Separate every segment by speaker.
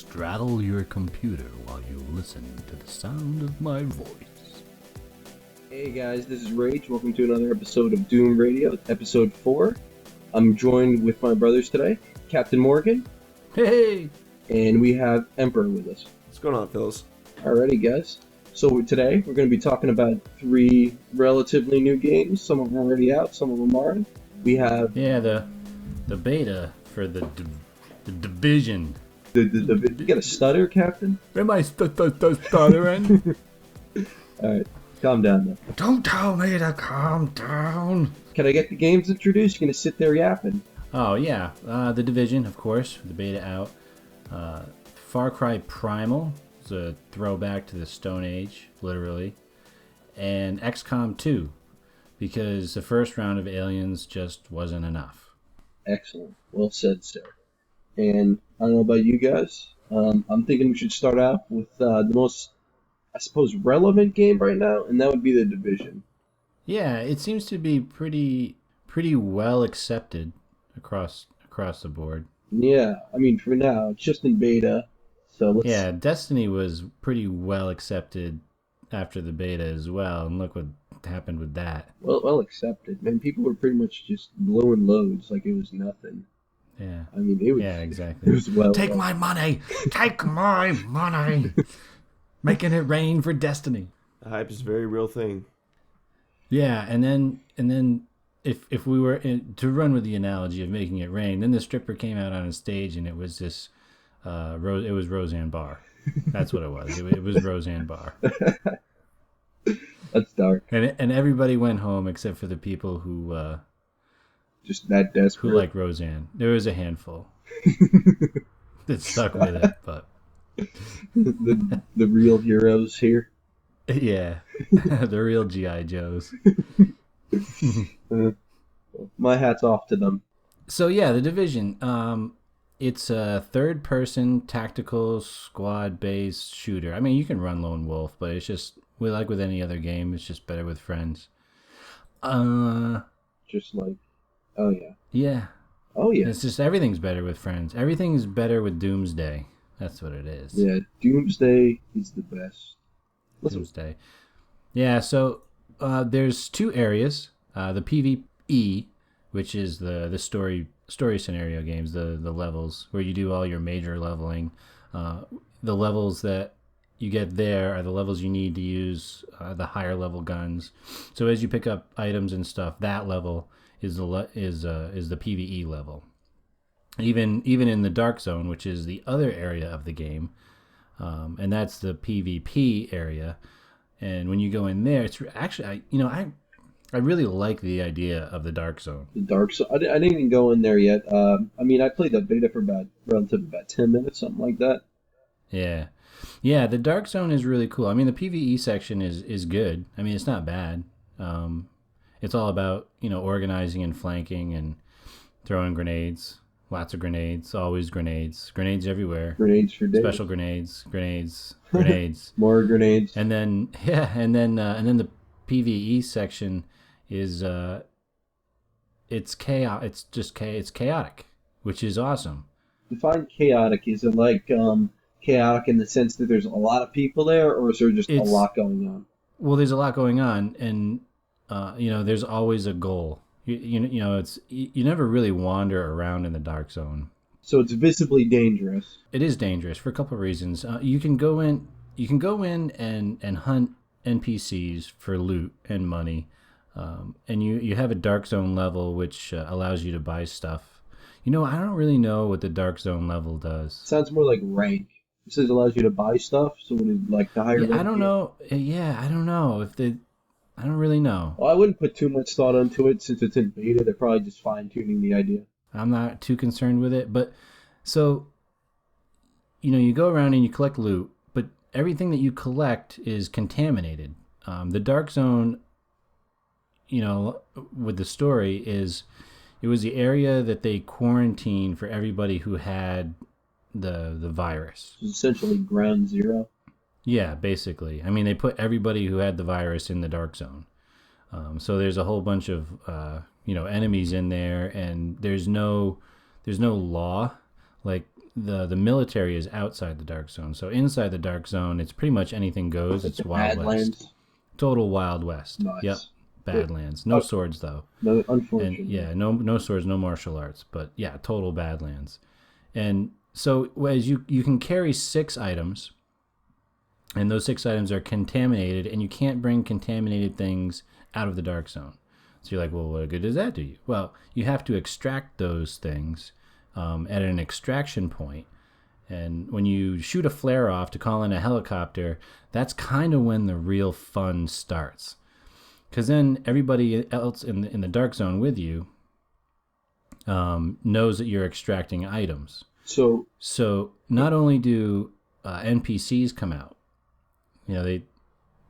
Speaker 1: straddle your computer while you listen to the sound of my voice.
Speaker 2: Hey guys, this is Rage. Welcome to another episode of Doom Radio, episode 4. I'm joined with my brothers today, Captain Morgan.
Speaker 1: Hey!
Speaker 2: And we have Emperor with us.
Speaker 3: What's going on, fellas?
Speaker 2: Alrighty, guys. So today we're going to be talking about 3 relatively new games. Some of them are already out, some of them aren't. We have...
Speaker 1: Yeah, the beta for the Division.
Speaker 2: You got a stutter, Captain?
Speaker 1: Am I stuttering?
Speaker 2: Alright, calm down now.
Speaker 1: Don't tell me to calm down.
Speaker 2: Can I get the games introduced? You're going to sit there yapping.
Speaker 1: Oh, yeah. The Division, of course, the beta out. Far Cry Primal is a throwback to the Stone Age, literally. And XCOM 2, because the first round of Aliens just wasn't enough.
Speaker 2: Excellent. Well said, sir. And I don't know about you guys. I'm thinking we should start out with the most, I suppose, relevant game right now, and that would be the Division.
Speaker 1: Yeah, it seems to be pretty well accepted across the board.
Speaker 2: Yeah, I mean, for now, it's just in beta, so let's...
Speaker 1: Yeah, Destiny was pretty well accepted after the beta as well, and look what happened with that.
Speaker 2: Well accepted. Man, people were pretty much just blowing loads like it was nothing.
Speaker 1: Yeah.
Speaker 2: I mean, it was...
Speaker 1: Yeah, exactly.
Speaker 2: It was well...
Speaker 1: Take my money! Take my money! Making it rain for Destiny.
Speaker 3: The hype is a very real thing.
Speaker 1: Yeah, and then if we were to run with the analogy of making it rain, then the stripper came out on a stage and it was this it was Roseanne Barr. That's what it was. It was Roseanne Barr.
Speaker 2: That's dark.
Speaker 1: And everybody went home except for the people who
Speaker 2: just that desperate.
Speaker 1: Who like Roseanne. There was a handful that stuck with it, but
Speaker 2: the real heroes here.
Speaker 1: Yeah, the real G.I. Joes.
Speaker 2: My hat's off to them.
Speaker 1: So yeah, the Division. It's a third-person tactical squad-based shooter. I mean, you can run lone wolf, but it's just like with any other game. It's just better with friends.
Speaker 2: Just like, oh yeah.
Speaker 1: Yeah.
Speaker 2: Oh yeah.
Speaker 1: It's just everything's better with friends. Everything's better with Doomsday. That's what it is.
Speaker 2: Yeah, Doomsday is the best.
Speaker 1: Doomsday. Yeah, so there's 2 areas. The PvE, which is the story scenario games, the levels where you do all your major leveling. The levels that you get there are the levels you need to use the higher level guns. So as you pick up items and stuff, that level is the PvE level. Even in the Dark Zone, which is the other area of the game. And that's the PvP area, and when you go in there, it's actually I really like the idea of the Dark Zone.
Speaker 2: The Dark Zone. I didn't even go in there yet. I mean, I played the beta for about 10 minutes, something like that.
Speaker 1: Yeah. The Dark Zone is really cool. I mean, the PvE section is good. I mean, it's not bad. It's all about organizing and flanking and throwing grenades. Lots of grenades, always grenades everywhere.
Speaker 2: Grenades for days.
Speaker 1: Special grenades.
Speaker 2: More grenades.
Speaker 1: And then the PvE section is it's chaos. It's chaotic, which is awesome.
Speaker 2: Define chaotic. Is it like chaotic in the sense that there's a lot of people there, or is there just a lot going on?
Speaker 1: Well, there's a lot going on, and there's always a goal. You never really wander around in the Dark Zone.
Speaker 2: So it's visibly dangerous.
Speaker 1: It is dangerous for a couple of reasons. You can go in and hunt NPCs for loot and money, and you have a Dark Zone level which allows you to buy stuff. I don't really know what the Dark Zone level does.
Speaker 2: Sounds more like rank. It says it allows you to buy stuff. So when it, like the higher.
Speaker 1: Yeah, I don't know. Yeah, I don't know if the. I don't really know.
Speaker 2: Well, I wouldn't put too much thought into it since it's in beta. They're probably just fine-tuning the idea.
Speaker 1: I'm not too concerned with it. But, so, you go around and you collect loot, but everything that you collect is contaminated. The Dark Zone, with the story it was the area that they quarantined for everybody who had the virus.
Speaker 2: It's essentially ground zero.
Speaker 1: Yeah, basically. I mean, they put everybody who had the virus in the Dark Zone. So there's a whole bunch of enemies in there, and there's no law. Like the military is outside the dark zone. So inside the dark zone, it's pretty much anything goes.
Speaker 2: Like
Speaker 1: It's
Speaker 2: the
Speaker 1: Wild
Speaker 2: Badlands.
Speaker 1: West, total Wild West.
Speaker 2: Nice.
Speaker 1: Yep, Badlands. No swords though.
Speaker 2: No,
Speaker 1: And
Speaker 2: unfortunately.
Speaker 1: yeah, no swords, no martial arts, but yeah, total Badlands. And so as you can carry 6 items, and those 6 items are contaminated, and you can't bring contaminated things out of the dark zone. So you're like, well, what good does that do you? Well, you have to extract those things at an extraction point. And when you shoot a flare off to call in a helicopter, that's kind of when the real fun starts. Because then everybody else in the dark zone with you knows that you're extracting items. So not only do NPCs come out, they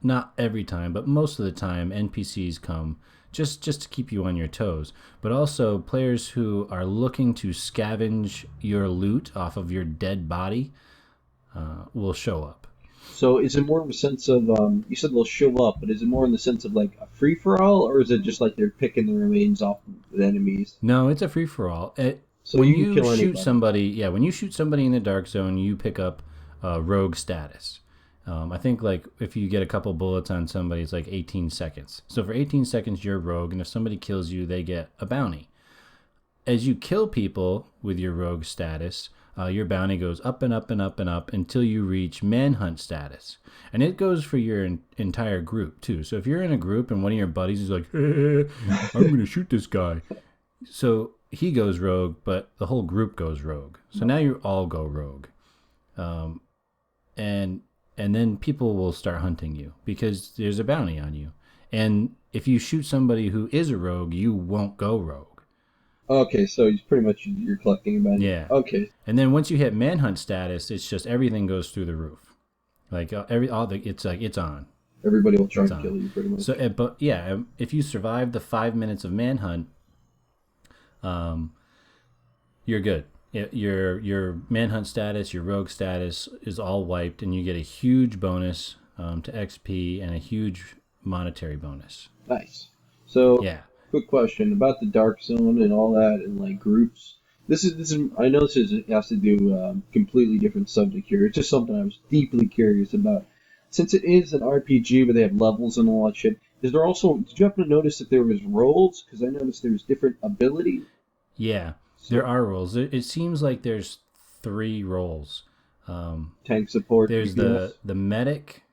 Speaker 1: not every time, but most of the time NPCs come just to keep you on your toes, but also players who are looking to scavenge your loot off of your dead body will show up.
Speaker 2: So is it more of a sense of, you said they'll show up, but is it more in the sense of like a free-for-all, or is it just like they're picking the remains off the enemies?
Speaker 1: No, it's a free-for-all.
Speaker 2: So
Speaker 1: when
Speaker 2: you can
Speaker 1: you
Speaker 2: kill
Speaker 1: shoot
Speaker 2: anybody.
Speaker 1: somebody, when you shoot somebody in the dark zone, you pick up rogue status. I think like if you get a couple bullets on somebody, it's like 18 seconds. So for 18 seconds, you're rogue, and if somebody kills you, they get a bounty. As you kill people with your rogue status, your bounty goes up and up and up and up until you reach manhunt status. And it goes for your entire group too. So if you're in a group and one of your buddies is like, hey, I'm going to shoot this guy. So he goes rogue, but the whole group goes rogue. So now you all go rogue. And then people will start hunting you because there's a bounty on you. And if you shoot somebody who is a rogue, you won't go rogue.
Speaker 2: Okay, so it's pretty much you're collecting about it.
Speaker 1: Yeah.
Speaker 2: Okay.
Speaker 1: And then once you hit manhunt status, it's just everything goes through the roof. Like it's on.
Speaker 2: Everybody will try
Speaker 1: It's
Speaker 2: and
Speaker 1: on.
Speaker 2: kill you pretty much.
Speaker 1: So, but yeah, if you survive the 5 minutes of manhunt, you're good. Your manhunt status, your rogue status is all wiped, and you get a huge bonus to XP and a huge monetary bonus.
Speaker 2: Nice. So,
Speaker 1: Yeah.
Speaker 2: quick question about the dark zone and all that, and like groups. This is. I know this has to do completely different subject here. It's just something I was deeply curious about. Since it is an RPG where they have levels and all that shit, is there also? Did you happen to notice that there was roles? Because I noticed there was different ability.
Speaker 1: Yeah, there are roles. It seems like there's 3 roles.
Speaker 2: Tank support.
Speaker 1: There's
Speaker 2: DPS.
Speaker 1: the medic,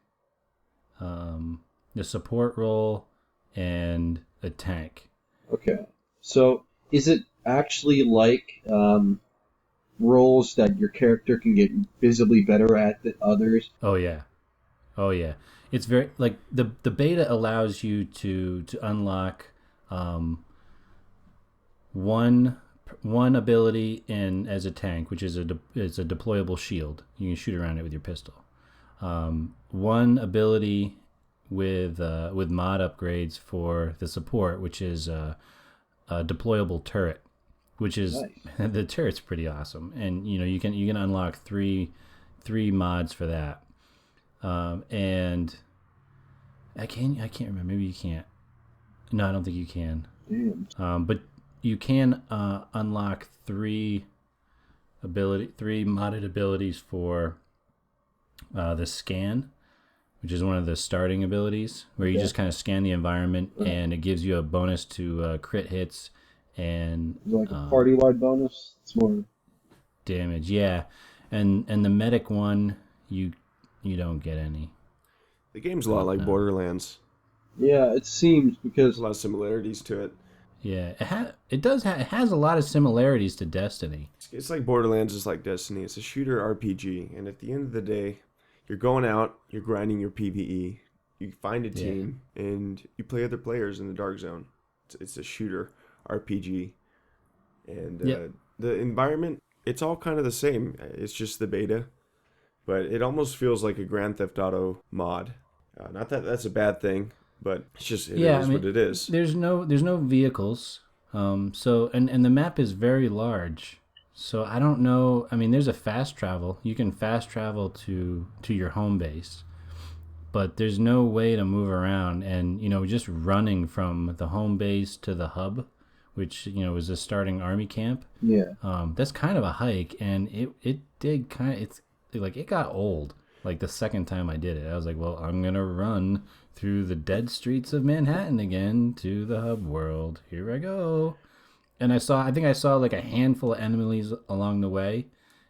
Speaker 1: the support role, and a tank.
Speaker 2: Okay. So is it actually like roles that your character can get visibly better at than others?
Speaker 1: Oh yeah. It's very like the beta allows you to unlock one ability in as a tank, which is a deployable shield. You can shoot around it with your pistol. One ability with mod upgrades for the support, which is a deployable turret, which is
Speaker 2: Nice.
Speaker 1: the turret's pretty awesome, and you can unlock three mods for that. And I can't remember. Maybe you can't. No, I don't think you can.
Speaker 2: Damn.
Speaker 1: But you can unlock 3 modded abilities for the scan, which is one of the starting abilities, where you just kind of scan the environment, and it gives you a bonus to crit hits and
Speaker 2: Is it like a party-wide bonus? It's more.
Speaker 1: damage. Yeah, and the medic one you don't get any.
Speaker 3: The game's a lot like Borderlands.
Speaker 2: Yeah, it seems
Speaker 3: There's
Speaker 2: because
Speaker 3: a lot of similarities to it.
Speaker 1: Yeah, it has a lot of similarities to Destiny.
Speaker 3: It's like Borderlands is like Destiny. It's a shooter RPG, and at the end of the day, you're going out, you're grinding your PvE, you find a team, and you play other players in the Dark Zone. It's a shooter RPG, and the environment, it's all kind of the same. It's just the beta, but it almost feels like a Grand Theft Auto mod. Not that that's a bad thing, but it's just it is what it is.
Speaker 1: There's no vehicles, so and the map is very large. So I don't know. I mean, there's a fast travel. You can fast travel to your home base, but there's no way to move around. And just running from the home base to the hub which was a starting army camp.
Speaker 2: Yeah.
Speaker 1: That's kind of a hike, and it did kind of it got old. Like the second time I did it, I was like, well, I'm gonna run through the dead streets of Manhattan again to the hub world. Here I go. And I think I saw like a handful of enemies along the way,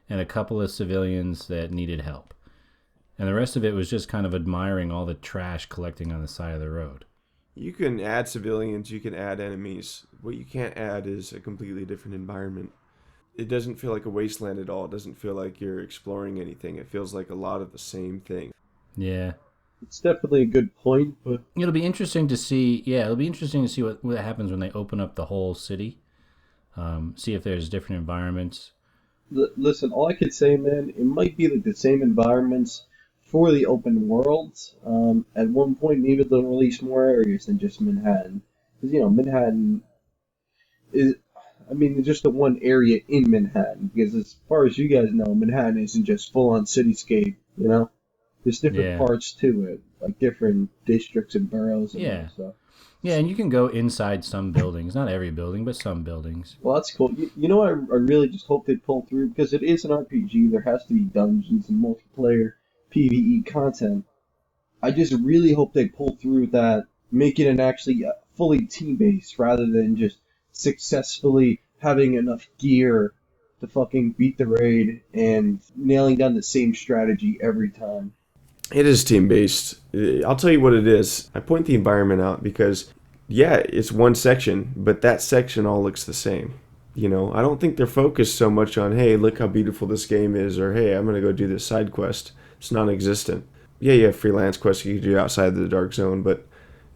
Speaker 1: and a couple of civilians that needed help. And the rest of it was just kind of admiring all the trash collecting on the side of the road.
Speaker 3: You can add civilians, you can add enemies. What you can't add is a completely different environment. It doesn't feel like a wasteland at all. It doesn't feel like you're exploring anything. It feels like a lot of the same thing.
Speaker 1: Yeah.
Speaker 2: It's definitely a good point, but
Speaker 1: It'll be interesting to see. Yeah, it'll be interesting to see what happens when they open up the whole city. See if there's different environments.
Speaker 2: listen, all I could say, man, it might be like the same environments for the open worlds. At one point, maybe they'll release more areas than just Manhattan. Because, Manhattan is, I mean, just the one area in Manhattan. Because as far as you guys know, Manhattan isn't just full-on cityscape, There's different parts to it, like different districts and boroughs and stuff.
Speaker 1: Yeah, and you can go inside some buildings. Not every building, but some buildings.
Speaker 2: Well, that's cool. You know what I really just hope they pull through? Because it is an RPG, there has to be dungeons and multiplayer PvE content. I just really hope they pull through that, make it an actually fully team-based, rather than just successfully having enough gear to fucking beat the raid and nailing down the same strategy every time.
Speaker 3: It is team-based. I'll tell you what it is. I point the environment out because, it's one section, but that section all looks the same. I don't think they're focused so much on, hey, look how beautiful this game is, or hey, I'm going to go do this side quest. It's non-existent. Yeah, you have freelance quests you can do outside of the dark zone, but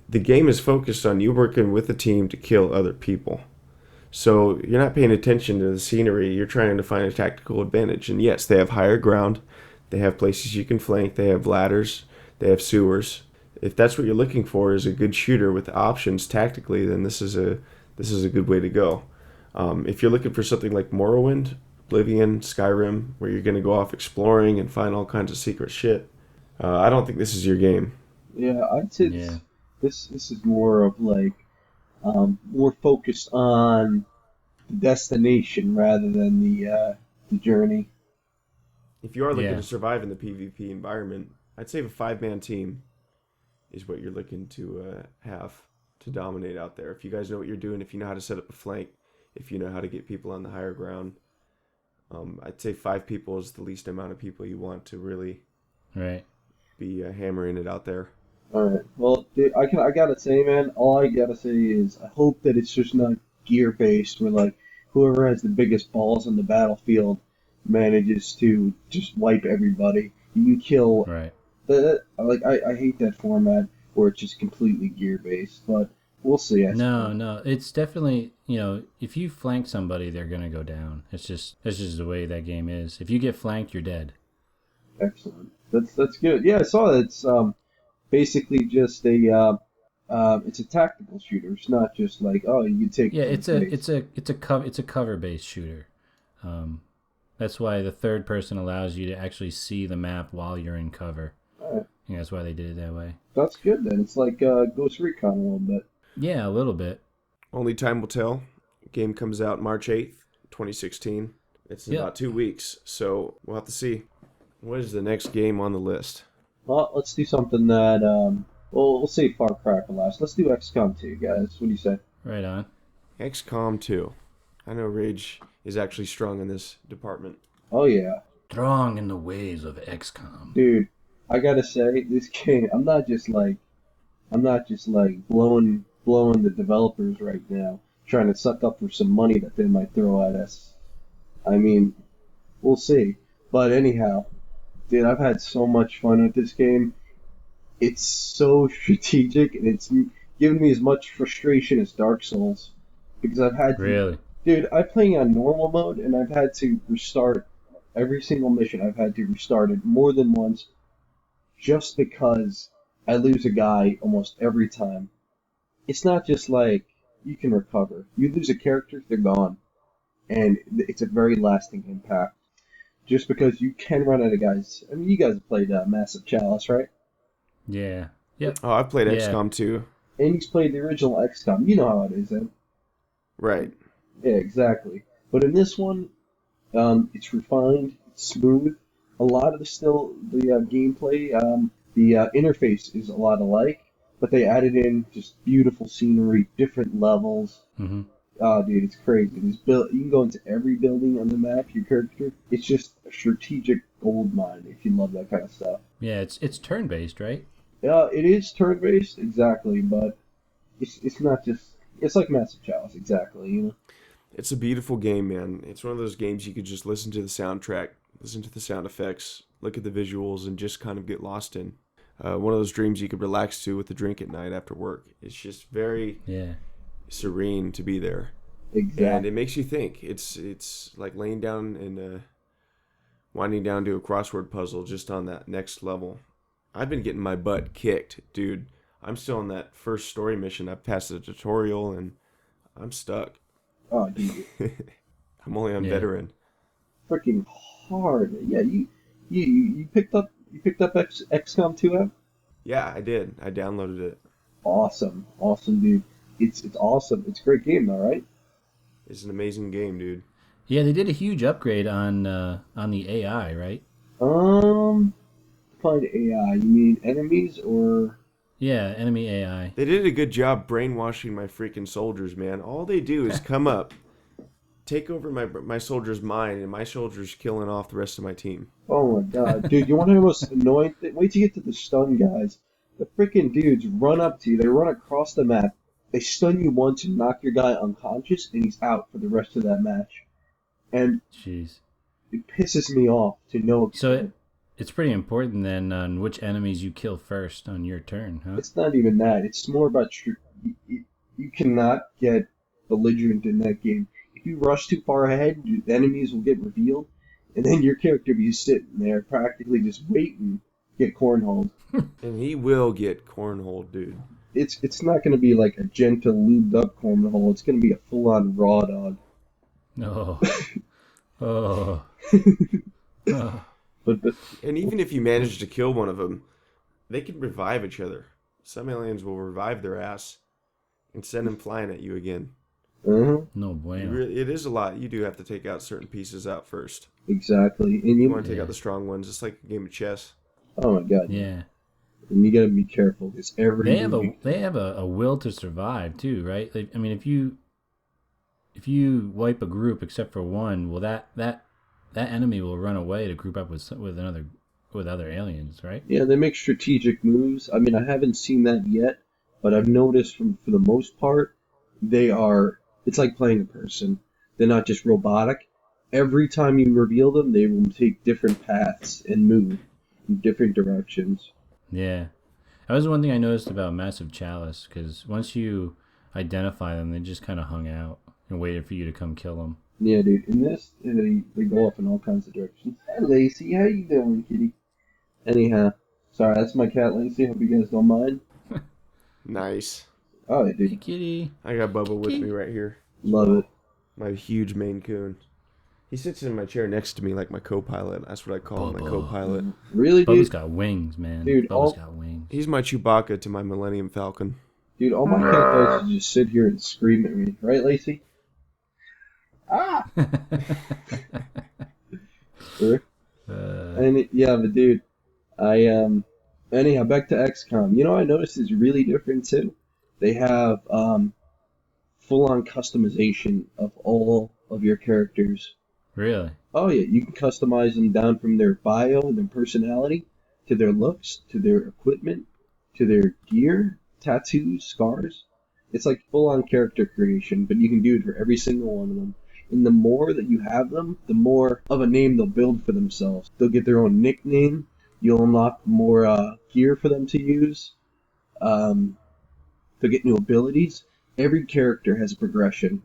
Speaker 3: the game is focused on you working with a team to kill other people. So you're not paying attention to the scenery. You're trying to find a tactical advantage. And yes, they have higher ground. They have places you can flank. They have ladders. They have sewers. If that's what you're looking for, is a good shooter with options tactically, then this is a good way to go. If you're looking for something like Morrowind, Oblivion, Skyrim, where you're going to go off exploring and find all kinds of secret shit, I don't think this is your game.
Speaker 2: Yeah, I'd say this is more of like more focused on the destination rather than the journey.
Speaker 3: If you are looking to survive in the PvP environment, I'd say a 5-man team is what you're looking to have to dominate out there. If you guys know what you're doing, if you know how to set up a flank, if you know how to get people on the higher ground, I'd say 5 people is the least amount of people you want to really be hammering it out there.
Speaker 2: All right. Well, dude, I gotta say, man, all I gotta say is I hope that it's just not gear based, where like whoever has the biggest balls on the battlefield manages to just wipe everybody. You can kill.
Speaker 1: Right.
Speaker 2: I hate that format where it's just completely gear based, but we'll see.
Speaker 1: No, it's definitely if you flank somebody, they're gonna go down. That's just the way that game is. If you get flanked, you're dead.
Speaker 2: Excellent. That's good. Yeah, I saw that. It's basically just it's a tactical shooter. It's not just like you take.
Speaker 1: Yeah, it's a cover based shooter. That's why the third person allows you to actually see the map while you're in cover.
Speaker 2: All right.
Speaker 1: Yeah, that's why they did it that way.
Speaker 2: That's good then. It's like Ghost Recon a little bit.
Speaker 1: Yeah, a little bit.
Speaker 3: Only time will tell. Game comes out March 8th, 2016. It's in about 2 weeks, so we'll have to see. What is the next game on the list?
Speaker 2: Well, let's do something that we'll save Far Cry for last. Let's do XCOM 2, guys. What do you say?
Speaker 1: Right on.
Speaker 3: XCOM 2. I know Rage is actually strong in this department.
Speaker 2: Oh yeah.
Speaker 1: Strong in the ways of XCOM.
Speaker 2: Dude, I gotta say, this game, I'm not just like blowing the developers right now, trying to suck up for some money that they might throw at us. I mean, we'll see. But anyhow, dude, I've had so much fun with this game. It's so strategic, and it's given me as much frustration as Dark Souls, because I've had to,
Speaker 1: Really?
Speaker 2: Dude, I'm playing on normal mode, and I've had to restart every single mission. I've had to restart it more than once, just because I lose a guy almost every time. It's not just like you can recover. You lose a character, they're gone, and it's a very lasting impact. Just because you can run out of guys. I mean, you guys have played Massive Chalice, right?
Speaker 1: Yeah. Yep.
Speaker 3: Oh, I've played XCOM 2.
Speaker 2: And he's played the original XCOM. You know how it is, then.
Speaker 3: Right.
Speaker 2: Yeah, exactly. But in this one, it's refined, it's smooth. A lot of the gameplay, the interface is a lot alike, but they added in just beautiful scenery, different levels.
Speaker 1: Hmm.
Speaker 2: Oh, dude, it's crazy. You can go into every building on the map, your character. It's just a strategic gold mine if you love that kind of stuff.
Speaker 1: Yeah, it's turn based, right?
Speaker 2: It is turn-based, exactly, but it's not just. It's like Massive Chalice, exactly.
Speaker 3: It's a beautiful game, man. It's one of those games you could just listen to the soundtrack, listen to the sound effects, look at the visuals, and just kind of get lost in. One of those dreams you could relax to with a drink at night after work. It's just very
Speaker 1: Yeah.
Speaker 3: serene to be there, and
Speaker 2: Exactly.
Speaker 3: it makes you think. It's like laying down and winding down to a crossword puzzle just on that next level. I've been getting my butt kicked, dude. I'm still on that first story mission. I've passed the tutorial and I'm stuck.
Speaker 2: Oh, dude,
Speaker 3: I'm only on
Speaker 1: Yeah.
Speaker 3: veteran.
Speaker 2: freaking hard. Yeah, you picked up XCOM 2 app.
Speaker 3: Yeah, I did. I downloaded it.
Speaker 2: Awesome, awesome, dude. It's awesome. It's a great game, though, right?
Speaker 3: It's an amazing game, dude.
Speaker 1: Yeah, they did a huge upgrade on the AI, right?
Speaker 2: Um, Find AI. You mean enemies or?
Speaker 1: Yeah, enemy AI.
Speaker 3: They did a good job brainwashing my freaking soldiers, man. All they do is come up, take over my soldier's mind, and my soldier's killing off the rest of my team.
Speaker 2: Oh my god, dude! You want to know the most annoying thing? Wait till you get to the stun guys. The freaking dudes run up to you. They run across the map. They stun you once and knock your guy unconscious, and he's out for the rest of that match. And
Speaker 1: Jeez.
Speaker 2: it pisses me off to no
Speaker 1: So
Speaker 2: extent.
Speaker 1: it's pretty important then on which enemies you kill first on your turn, huh?
Speaker 2: It's not even that. It's more about you cannot get belligerent in that game. If you rush too far ahead, the enemies will get revealed, and then your character will be sitting there practically just waiting to get cornholed.
Speaker 3: And he will get cornholed, dude.
Speaker 2: It's not going to be like a gentle, lubed up cornhole. It's going to be a full on raw dog.
Speaker 1: Oh. Oh. Oh.
Speaker 2: But
Speaker 3: And even if you manage to kill one of them, they can revive each other. Some aliens will revive their ass and send them flying at you again.
Speaker 1: No bueno.
Speaker 3: It is a lot. You do have to take out certain pieces out first.
Speaker 2: exactly, and
Speaker 3: You want to take
Speaker 1: Yeah.
Speaker 3: out the strong ones. It's like a game of chess.
Speaker 2: oh my god,
Speaker 1: Yeah.
Speaker 2: and you got to be careful because every move
Speaker 1: They have a will to survive too, right? Like, I mean, if you wipe a group except for one, well, that enemy will run away to group up with other aliens, right?
Speaker 2: yeah, they make strategic moves. I mean, I haven't seen that yet, but I've noticed for the most part, they are. It's like playing a person. They're not just robotic. Every time you reveal them, they will take different paths and move in different directions.
Speaker 1: Yeah, that was one thing I noticed about Massive Chalice because once you identify them, they just kind of hung out and waited for you to come kill them.
Speaker 2: Yeah, dude. In this, they go off in all kinds of directions. Hi, Lacey. How you doing, kitty? Anyhow, sorry, that's my cat, Lacey. Hope you guys don't mind.
Speaker 3: Nice.
Speaker 2: Oh,
Speaker 1: Hey,
Speaker 2: dude,
Speaker 1: kitty.
Speaker 3: I got Bubba with
Speaker 1: Kitty.
Speaker 3: me right here.
Speaker 2: love it.
Speaker 3: My huge Maine Coon. He sits in my chair next to me like my co-pilot. That's what I call him, my
Speaker 1: Bubba.
Speaker 3: co-pilot.
Speaker 2: Really,
Speaker 1: Bubba's
Speaker 2: dude?
Speaker 1: got wings, man.
Speaker 2: Dude,
Speaker 1: Bubba's got wings.
Speaker 3: He's my Chewbacca to my Millennium Falcon.
Speaker 2: Dude, all my cat does is just sit here and scream at me. Right, Lacey? Ah! Sure. Yeah, but dude, anyhow, back to XCOM. You know, I noticed is really different too. They have full-on customization of all of your characters.
Speaker 1: Really?
Speaker 2: Oh yeah, you can customize them down from their bio and their personality, to their looks, to their equipment, to their gear, tattoos, scars. It's like full-on character creation, but you can do it for every single one of them. And the more that you have them, the more of a name they'll build for themselves. They'll get their own nickname. You'll unlock more gear for them to use. They'll get new abilities. Every character has a progression.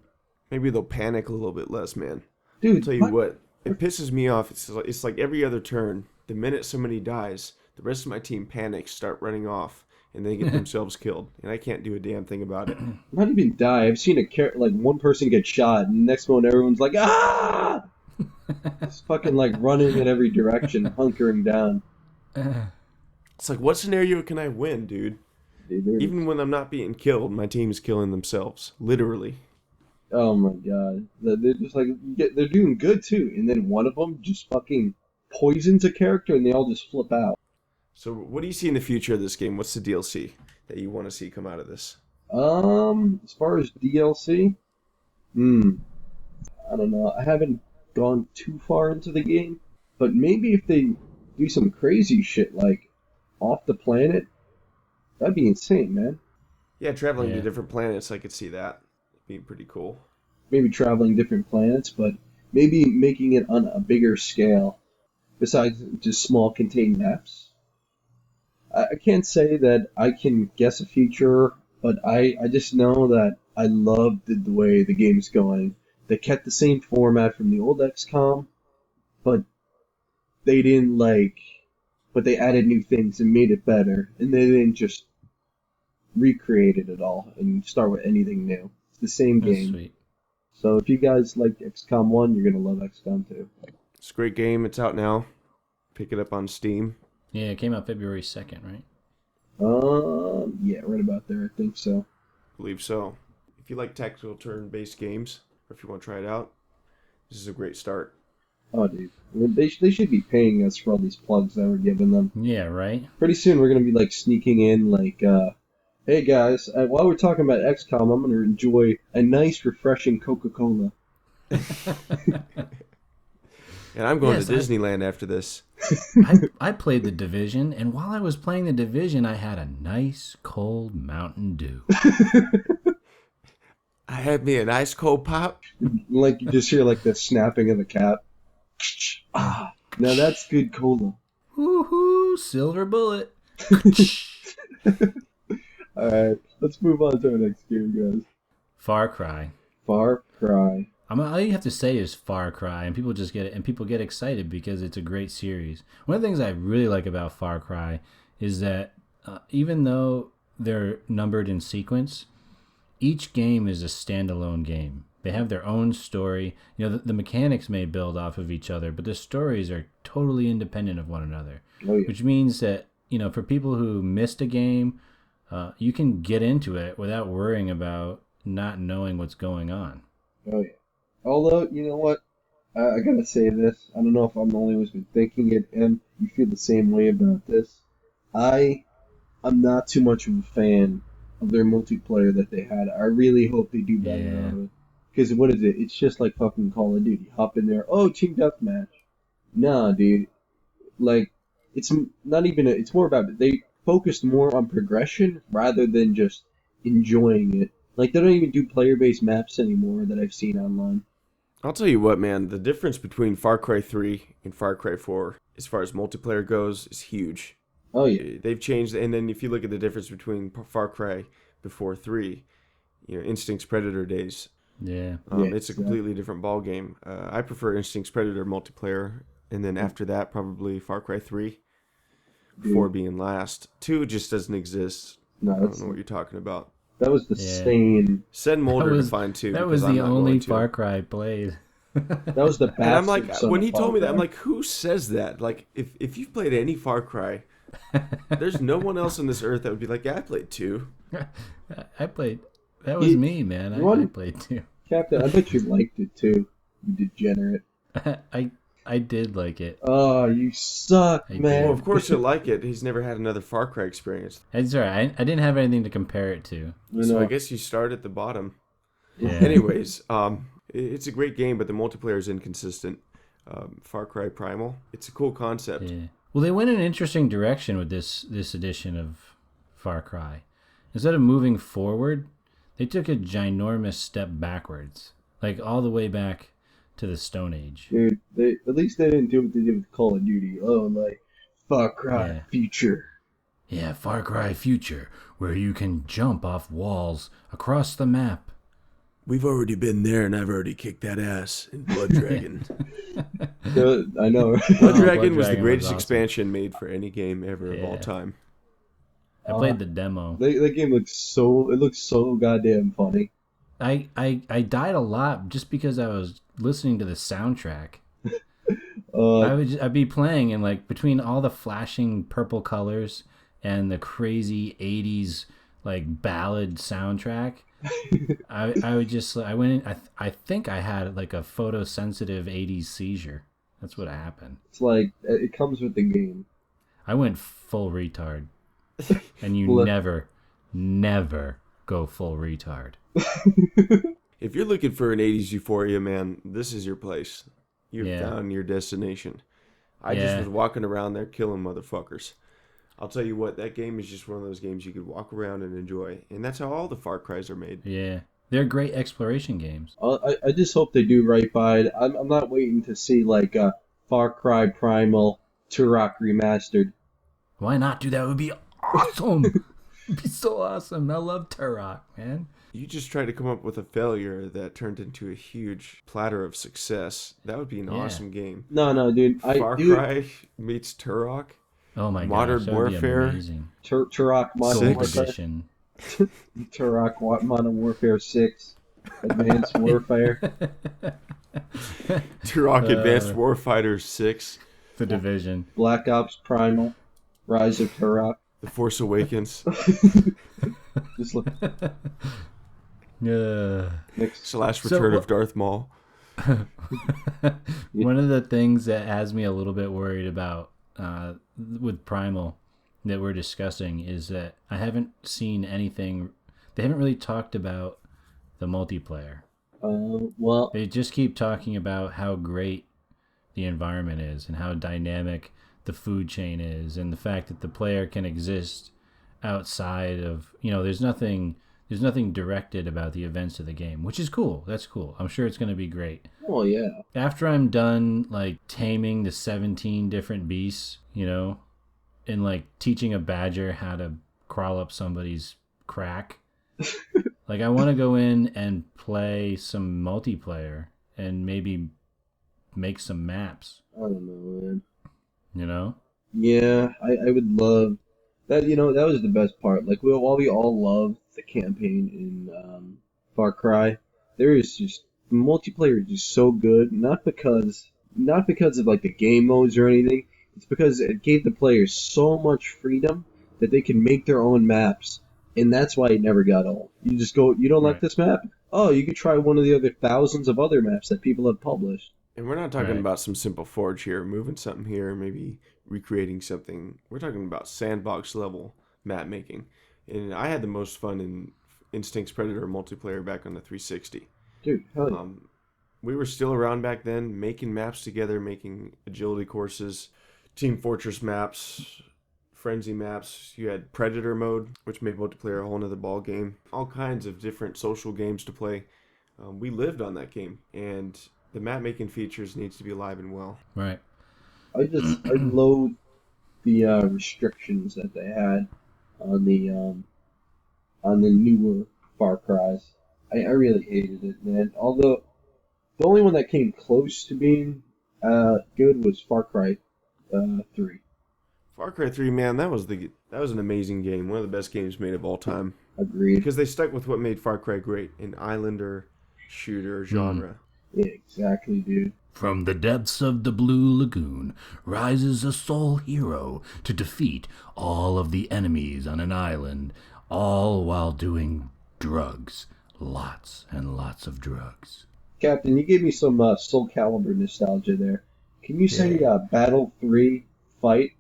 Speaker 3: Maybe they'll panic a little bit less, man.
Speaker 2: Dude,
Speaker 3: I'll tell you what, it pisses me off. It's like every other turn. The minute somebody dies, the rest of my team panics, start running off, and they get themselves killed. And I can't do a damn thing about it.
Speaker 2: Not even die. I've seen like one person get shot, and the next one everyone's like, ah! Just fucking like running in every direction, hunkering down.
Speaker 3: It's like, what scenario can I win, dude?
Speaker 2: Dude,
Speaker 3: Even when I'm not being killed, my team's killing themselves. Literally.
Speaker 2: Oh my god. They're just like, they're doing good too. And then one of them just fucking poisons a character and they all just flip out.
Speaker 3: So, what do you see in the future of this game? What's the DLC that you want to see come out of this?
Speaker 2: As far as DLC, I don't know. I haven't gone too far into the game, but maybe if they do some crazy shit like off the planet, that'd be insane, man.
Speaker 3: Yeah, traveling to
Speaker 1: Yeah.
Speaker 3: different planets, I could see that being pretty cool.
Speaker 2: Maybe traveling different planets, but maybe making it on a bigger scale besides just small contained maps. I can't say that I can guess a future, but I just know that I love the way the game's going. They kept the same format from the old XCOM, but they didn't like, but they added new things and made it better, and they didn't just recreate it at all and start with anything new. It's the same
Speaker 1: That's
Speaker 2: game.
Speaker 1: sweet.
Speaker 2: So if you guys like XCOM 1, you're gonna love XCOM 2.
Speaker 3: It's a great game. It's out now. Pick it up on Steam.
Speaker 1: Yeah, it came out February 2nd, right?
Speaker 2: Yeah, right about there. I think so.
Speaker 3: I believe so. If you like tactical turn-based games, or if you want to try it out, this is a great start.
Speaker 2: Oh, dude, I mean, they should be paying us for all these plugs that we're giving them.
Speaker 1: Yeah, right?
Speaker 2: Pretty soon we're gonna be like sneaking in like, hey guys, while we're talking about XCOM, I'm gonna enjoy a nice, refreshing Coca-Cola.
Speaker 3: And I'm going
Speaker 1: Yes,
Speaker 3: to Disneyland after this.
Speaker 1: I played The Division, and while I was playing The Division, I had a nice cold Mountain Dew.
Speaker 3: I had me an ice cold pop.
Speaker 2: Like you just hear like the snapping of the cap. Ah, now that's good cola.
Speaker 1: Woohoo! Silver bullet.
Speaker 2: All right, let's move on to our next game, guys.
Speaker 1: Far Cry.
Speaker 2: Far Cry.
Speaker 1: All you have to say is Far Cry, and people just get it, and people get excited because it's a great series. One of the things I really like about Far Cry is that even though they're numbered in sequence, each game is a standalone game. They have their own story. You know, the mechanics may build off of each other, but the stories are totally independent of one another.
Speaker 2: Oh, yeah.
Speaker 1: Which means that, you know, for people who missed a game, you can get into it without worrying about not knowing what's going on.
Speaker 2: Oh yeah. Although, you know what? I gotta say this. I don't know if I'm the only one who's been thinking it, and you feel the same way about this. I'm not too much of a fan of their multiplayer that they had. I really hope they do better
Speaker 1: Yeah.
Speaker 2: on it. Because what is it? It's just like fucking Call of Duty. Hop in there. Oh, team deathmatch. Nah, dude. Like, it's not even. It's more about they focused more on progression rather than just enjoying it. Like, they don't even do player-based maps anymore that I've seen online.
Speaker 3: I'll tell you what, man. The difference between Far Cry 3 and Far Cry 4, as far as multiplayer goes, is huge.
Speaker 2: Oh yeah.
Speaker 3: They've changed, and then if you look at the difference between Far Cry before 3, you know, Instinct's Predator days,
Speaker 1: Yeah.
Speaker 3: it's a completely different ball game. I prefer Instinct's Predator multiplayer, and then after that, probably Far Cry 3, 4 being last. 2 just doesn't exist.
Speaker 2: No,
Speaker 3: I
Speaker 2: that's,
Speaker 3: don't know what you're talking about.
Speaker 2: that was the
Speaker 1: Yeah.
Speaker 2: same.
Speaker 3: Send Mulder to find 2.
Speaker 1: That was
Speaker 3: because I'm
Speaker 1: the
Speaker 3: not
Speaker 1: only
Speaker 3: going to.
Speaker 1: Far Cry played.
Speaker 2: That was the bastard.
Speaker 3: And I'm like,
Speaker 2: son
Speaker 3: when
Speaker 2: of
Speaker 3: he told me that, I'm
Speaker 2: Far
Speaker 3: like, who says that? Like, if you've played any Far Cry, there's no one else on this earth that would be like, yeah, I played 2.
Speaker 1: I played. That was me, man. I played too.
Speaker 2: Cry. Captain, I bet you liked it too. You degenerate.
Speaker 1: I did like it.
Speaker 2: Oh, you suck,
Speaker 1: I
Speaker 2: man.
Speaker 3: Well, of course he'll like it. He's never had another Far Cry experience.
Speaker 1: It's alright. I didn't have anything to compare it to.
Speaker 3: So I guess you start at the bottom.
Speaker 1: Yeah.
Speaker 3: Anyways, it's a great game, but the multiplayer is inconsistent. Far Cry Primal, it's a cool concept.
Speaker 1: Yeah. Well, they went in an interesting direction with this edition of Far Cry. Instead of moving forward, they took a ginormous step backwards, like all the way back to the Stone Age.
Speaker 2: Dude, at least they didn't do what they did with Call of Duty. Oh, like Far Cry Future.
Speaker 1: Yeah, Far Cry Future, where you can jump off walls across the map.
Speaker 3: We've already been there, and I've already kicked that ass in Blood Dragon.
Speaker 2: I know.
Speaker 3: Blood
Speaker 1: Oh,
Speaker 3: Dragon was the
Speaker 1: Dragon
Speaker 3: greatest
Speaker 1: was awesome.
Speaker 3: expansion made for any game ever of all
Speaker 1: Yeah.
Speaker 3: time.
Speaker 1: I played the demo.
Speaker 2: That game looks so goddamn funny.
Speaker 1: I died a lot just because I was listening to the soundtrack.
Speaker 2: Uh,
Speaker 1: I'd be playing and like between all the flashing purple colors and the crazy 80s like ballad soundtrack, I would just I went in, I think I had like a photosensitive 80s seizure. That's what happened.
Speaker 2: It's like it comes with the game.
Speaker 1: I went full retard, and you
Speaker 2: Well,
Speaker 1: never go full retard.
Speaker 3: If you're looking for an 80s euphoria, man, this is your place. You've
Speaker 1: Yeah.
Speaker 3: found your destination. I just was walking around there killing motherfuckers. I'll tell you what, that game is just one of those games you could walk around and enjoy. And that's how all the Far Cry's are made.
Speaker 1: Yeah, they're great exploration games.
Speaker 2: I just hope they do right by it. I'm not waiting to see like Far Cry Primal Turok remastered.
Speaker 1: Why not do that? It would be awesome. It'd be so awesome. I love Turok, man.
Speaker 3: You just tried to come up with a failure that turned into a huge platter of success. That would be an awesome game.
Speaker 2: No, dude.
Speaker 3: Far Cry meets Turok.
Speaker 1: Oh my
Speaker 3: Modern
Speaker 1: gosh, that would be
Speaker 3: Warfare.
Speaker 1: amazing.
Speaker 2: Turok Modern
Speaker 1: Gold
Speaker 2: Warfare.
Speaker 1: Edition.
Speaker 2: Turok Modern Warfare 6. Advanced Warfare.
Speaker 3: Turok Advanced Warfighter 6.
Speaker 1: The Division.
Speaker 2: Black Ops Primal. Rise of Turok.
Speaker 3: The Force Awakens.
Speaker 2: Just look. Next.
Speaker 3: / Return of Darth Maul.
Speaker 1: One of the things that has me a little bit worried about with Primal that we're discussing is that I haven't seen anything. They haven't really talked about the multiplayer.
Speaker 2: Well,
Speaker 1: They just keep talking about how great the environment is and how dynamic the food chain is, and the fact that the player can exist outside of, there's nothing directed about the events of the game, which is cool. That's cool. I'm sure it's going to be great.
Speaker 2: oh yeah.
Speaker 1: After I'm done like taming the 17 different beasts, and like teaching a badger how to crawl up somebody's crack, like I want to go in and play some multiplayer and maybe make some maps.
Speaker 2: I don't know, man. Yeah, I would love that. That was the best part. Like while we all love the campaign in Far Cry, there is just the multiplayer is just so good. Not because of like the game modes or anything. It's because it gave the players so much freedom that they can make their own maps, and that's why it never got old. You just go, you don't like this map? Oh, you could try one of the other thousands of other maps that people have published.
Speaker 3: And we're not talking about some simple forge here, moving something here, maybe recreating something. We're talking about sandbox level map making. And I had the most fun in Instinct's Predator multiplayer back on the 360.
Speaker 2: Dude, hell yeah.
Speaker 3: We were still around back then, making maps together, making agility courses, Team Fortress maps, Frenzy maps. You had Predator mode, which made multiplayer a whole nother ball game. All kinds of different social games to play. We lived on that game, and the map making features needs to be alive and well.
Speaker 1: Right.
Speaker 2: I loathe the restrictions that they had on the newer Far Cries. I really hated it, man. Although the only one that came close to being good was Far Cry 3.
Speaker 3: Far Cry 3, man, that was an amazing game. One of the best games made of all time.
Speaker 2: Agreed.
Speaker 3: Because they stuck with what made Far Cry great, an islander shooter genre.
Speaker 2: Yeah, exactly, dude.
Speaker 1: From the depths of the Blue Lagoon rises a sole hero to defeat all of the enemies on an island, all while doing drugs. Lots and lots of drugs.
Speaker 2: Captain, you gave me some Soul Calibur nostalgia there. Can you say Battle 3 Fight?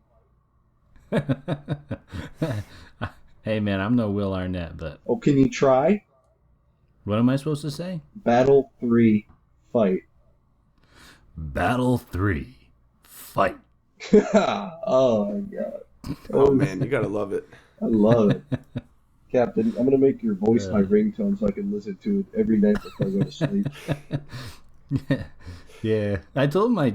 Speaker 1: Hey man, I'm no Will Arnett, but
Speaker 2: Oh, can you try?
Speaker 1: what am I supposed to say?
Speaker 2: Battle 3 Fight.
Speaker 1: Battle 3. Fight.
Speaker 2: Oh my god.
Speaker 3: Oh, man, you gotta love it.
Speaker 2: I love it. Captain, I'm gonna make your voice my ringtone so I can listen to it every night before I go to sleep.
Speaker 1: Yeah. I told my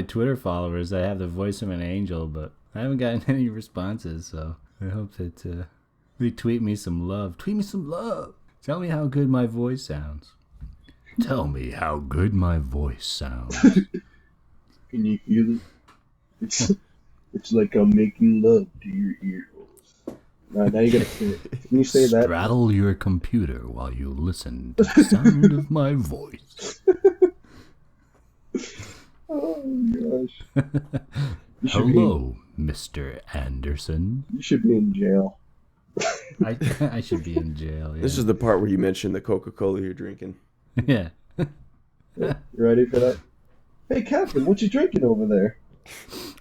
Speaker 1: Twitter followers I have the voice of an angel, but I haven't gotten any responses, so I hope that they tweet me some love. Tweet me some love. Tell me how good my voice sounds. Tell me how good my voice sounds.
Speaker 2: Can you feel it? It's like I'm making love to your ear holes. Now you gotta say it. Can you say that?
Speaker 1: Straddle your computer while you listen to the sound of my voice.
Speaker 2: Oh gosh.
Speaker 1: Hello, Mr. Anderson.
Speaker 2: You should be in jail.
Speaker 1: I should be in jail. Yeah.
Speaker 3: This is the part where you mentioned the Coca-Cola you're drinking.
Speaker 1: Yeah.
Speaker 2: You ready for that? Hey, Captain, what you drinking over there?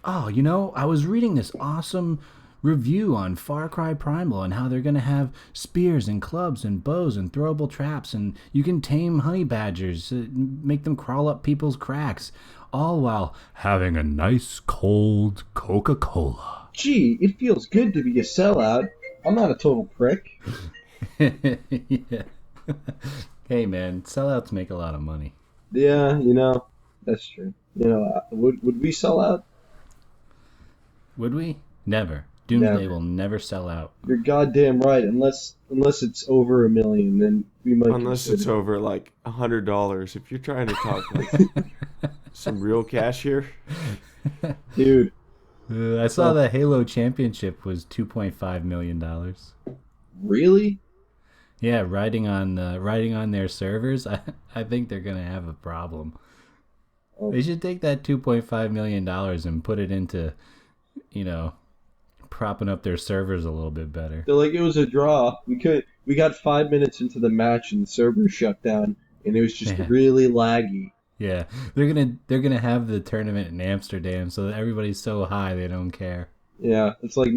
Speaker 1: Oh, I was reading this awesome review on Far Cry Primal and how they're going to have spears and clubs and bows and throwable traps, and you can tame honey badgers, make them crawl up people's cracks, all while having a nice cold Coca-Cola.
Speaker 2: Gee, it feels good to be a sellout. I'm not a total prick.
Speaker 1: Yeah. Hey, man, sellouts make a lot of money.
Speaker 2: Yeah, that's true. Would we sell out?
Speaker 1: Would we? Never. Doomsday
Speaker 2: Never.
Speaker 1: will never sell out.
Speaker 2: You're goddamn right. Unless it's over $1 million, then we might.
Speaker 3: Unless it's over like $100. If you're trying to talk like some real cash here,
Speaker 2: dude.
Speaker 1: I saw the Halo Championship was $2.5 million.
Speaker 2: Really?
Speaker 1: Yeah, riding on their servers. I think they're gonna have a problem.
Speaker 2: Oh.
Speaker 1: They should take that $2.5 million and put it into, propping up their servers a little bit better.
Speaker 2: They're like, it was a draw. We got 5 minutes into the match and the server shut down, and it was just really laggy.
Speaker 1: Yeah, they're gonna have the tournament in Amsterdam so that everybody's so high they don't care.
Speaker 2: Yeah, it's like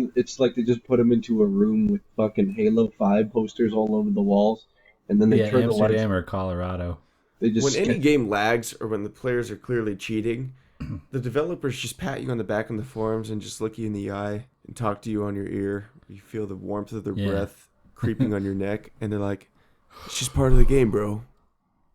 Speaker 2: they just put them into a room with fucking Halo 5 posters all over the walls, and then they turn the lights.
Speaker 1: Amsterdam or Colorado.
Speaker 2: They just
Speaker 3: when any game lags or when the players are clearly cheating, the developers just pat you on the back in the forums and just look you in the eye and talk to you on your ear. You feel the warmth of their breath creeping on your neck, and they're like, "It's just part of the game, bro.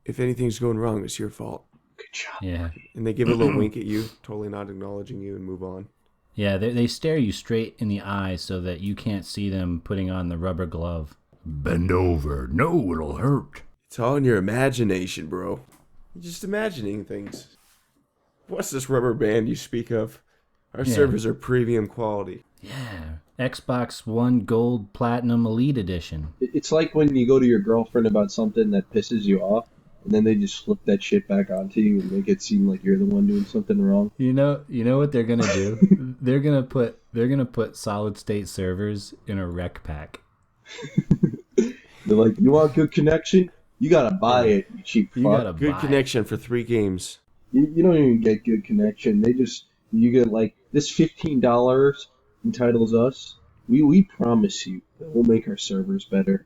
Speaker 3: If anything's going wrong, it's your fault."
Speaker 2: Good job.
Speaker 1: Yeah.
Speaker 3: And they give a little wink at you, totally not acknowledging you, and move on.
Speaker 1: Yeah, they stare you straight in the eye so that you can't see them putting on the rubber glove. Bend over. No, it'll hurt.
Speaker 3: It's all in your imagination, bro. You're just imagining things. What's this rubber band you speak of? Our servers are premium quality.
Speaker 1: Yeah. Xbox One Gold Platinum Elite Edition.
Speaker 2: It's like when you go to your girlfriend about something that pisses you off, and then they just flip that shit back onto you and make it seem like you're the one doing something wrong.
Speaker 1: You know what they're gonna do? they're gonna put solid state servers in a rec pack.
Speaker 2: They're like, you want good connection? You gotta buy it, you cheap fuck.
Speaker 3: Good connection for 3 games.
Speaker 2: You don't even get good connection. You get like, this $15 entitles us. We promise you that we'll make our servers better.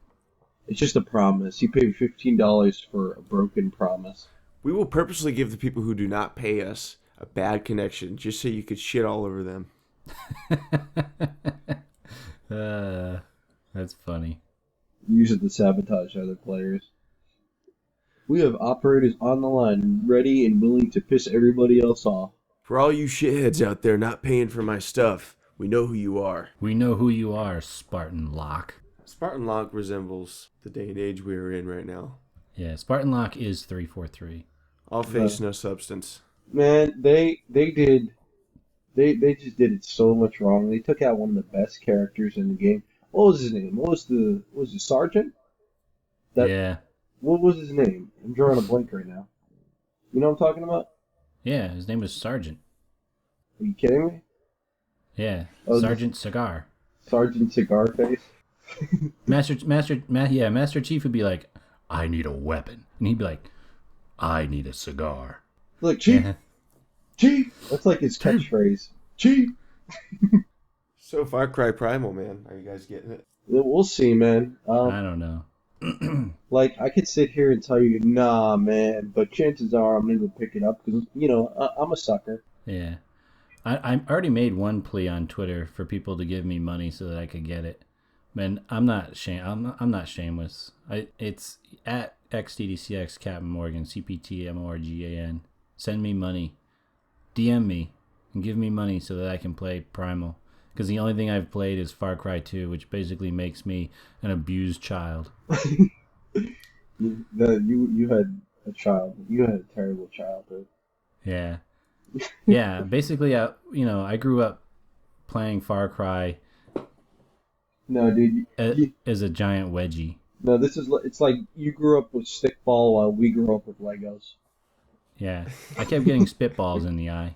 Speaker 2: It's just a promise. You pay $15 for a broken promise.
Speaker 3: We will purposely give the people who do not pay us a bad connection just so you could shit all over them.
Speaker 1: That's funny.
Speaker 2: Use it to sabotage other players. We have operators on the line, ready and willing to piss everybody else off.
Speaker 3: For all you shitheads out there not paying for my stuff, we know who you are.
Speaker 1: We know who you are, Spartan Lock.
Speaker 3: Spartan Lock resembles the day and age we are in right now.
Speaker 1: Yeah, Spartan Lock is 343.
Speaker 3: All face, no substance.
Speaker 2: Man, they just did it so much wrong. They took out one of the best characters in the game. What was his name? Was it Sergeant?
Speaker 1: Yeah.
Speaker 2: What was his name? I'm drawing a blank right now. You know what I'm talking about?
Speaker 1: Yeah, his name was Sergeant.
Speaker 2: Are you kidding me?
Speaker 1: Yeah, Sergeant Cigar.
Speaker 2: Sergeant Cigar Face.
Speaker 1: Master Chief would be like, I need a weapon. And he'd be like, I need a cigar.
Speaker 2: Look, Chief. Yeah. Chief. That's like his catchphrase. Chief.
Speaker 3: So Far Cry Primal, man. Are you guys getting it?
Speaker 2: We'll see, man.
Speaker 1: I don't know.
Speaker 2: Like, I could sit here and tell you, nah, man, but chances are I'm going to go pick it up because, I'm a sucker.
Speaker 1: Yeah. I already made one plea on Twitter for people to give me money so that I could get it. Man, I'm not shameless. It's at XDDCX Captain Morgan, CPTMORGAN. Send me money. DM me and give me money so that I can play Primal. Because the only thing I've played is Far Cry 2, which basically makes me an abused child.
Speaker 2: You had a child. You had a terrible childhood.
Speaker 1: Yeah. Yeah, basically, I grew up playing Far Cry.
Speaker 2: No, dude.
Speaker 1: As a giant wedgie.
Speaker 2: No, it's like you grew up with stickball while we grew up with Legos.
Speaker 1: Yeah, I kept getting spitballs in the eye.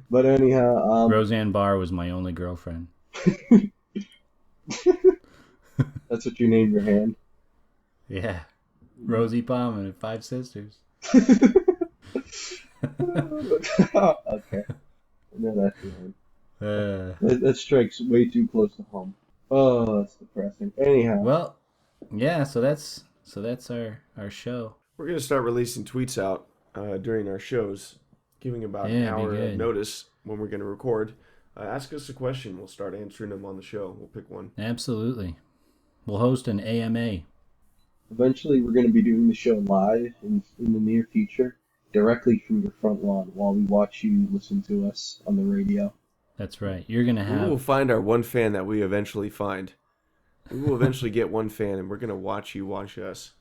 Speaker 2: But anyhow,
Speaker 1: Roseanne Barr was my only girlfriend.
Speaker 2: That's what you named your hand.
Speaker 1: Yeah. Rosie Palm and 5 sisters.
Speaker 2: Okay. No, that's fine. That strikes way too close to home. Oh, that's depressing. Anyhow,
Speaker 1: Well, yeah, so that's our show.
Speaker 3: We're going to start releasing tweets out during our shows, giving about an
Speaker 1: Yeah, be
Speaker 3: hour of
Speaker 1: good.
Speaker 3: notice when we're going to record. Ask us a question. We'll start answering them on the show. We'll pick one.
Speaker 1: Absolutely. We'll host an AMA.
Speaker 2: eventually we're going to be doing the show live in the near future, directly from your front lawn while we watch you listen to us on the radio.
Speaker 1: That's right. You're going to
Speaker 3: We will
Speaker 1: have...
Speaker 3: find our one fan that we eventually find. We will eventually get one fan, and we're going to watch you watch us.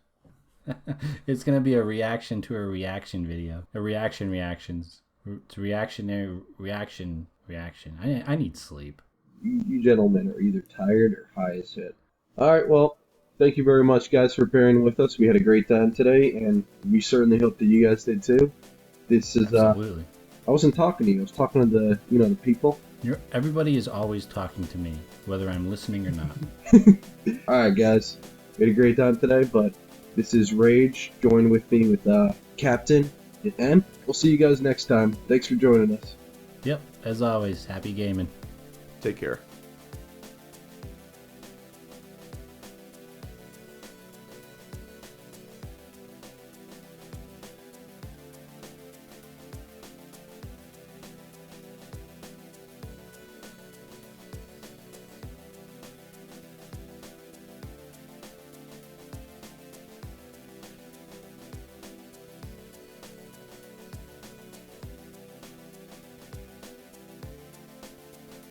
Speaker 1: It's going to be a reaction to a reaction video. A reactions. It's reactionary reaction. I need sleep.
Speaker 2: You gentlemen are either tired or high as shit. All right, well, thank you very much, guys, for bearing with us. We had a great time today, and we certainly hope that you guys did too. This is
Speaker 1: Absolutely.
Speaker 2: I wasn't talking to you. I was talking to the people.
Speaker 1: Everybody is always talking to me, whether I'm listening or not.
Speaker 2: All right, guys, we had a great time today, but this is Rage. Join with me with Captain, and we'll see you guys next time. Thanks for joining us.
Speaker 1: Yep, as always, happy gaming.
Speaker 3: Take care.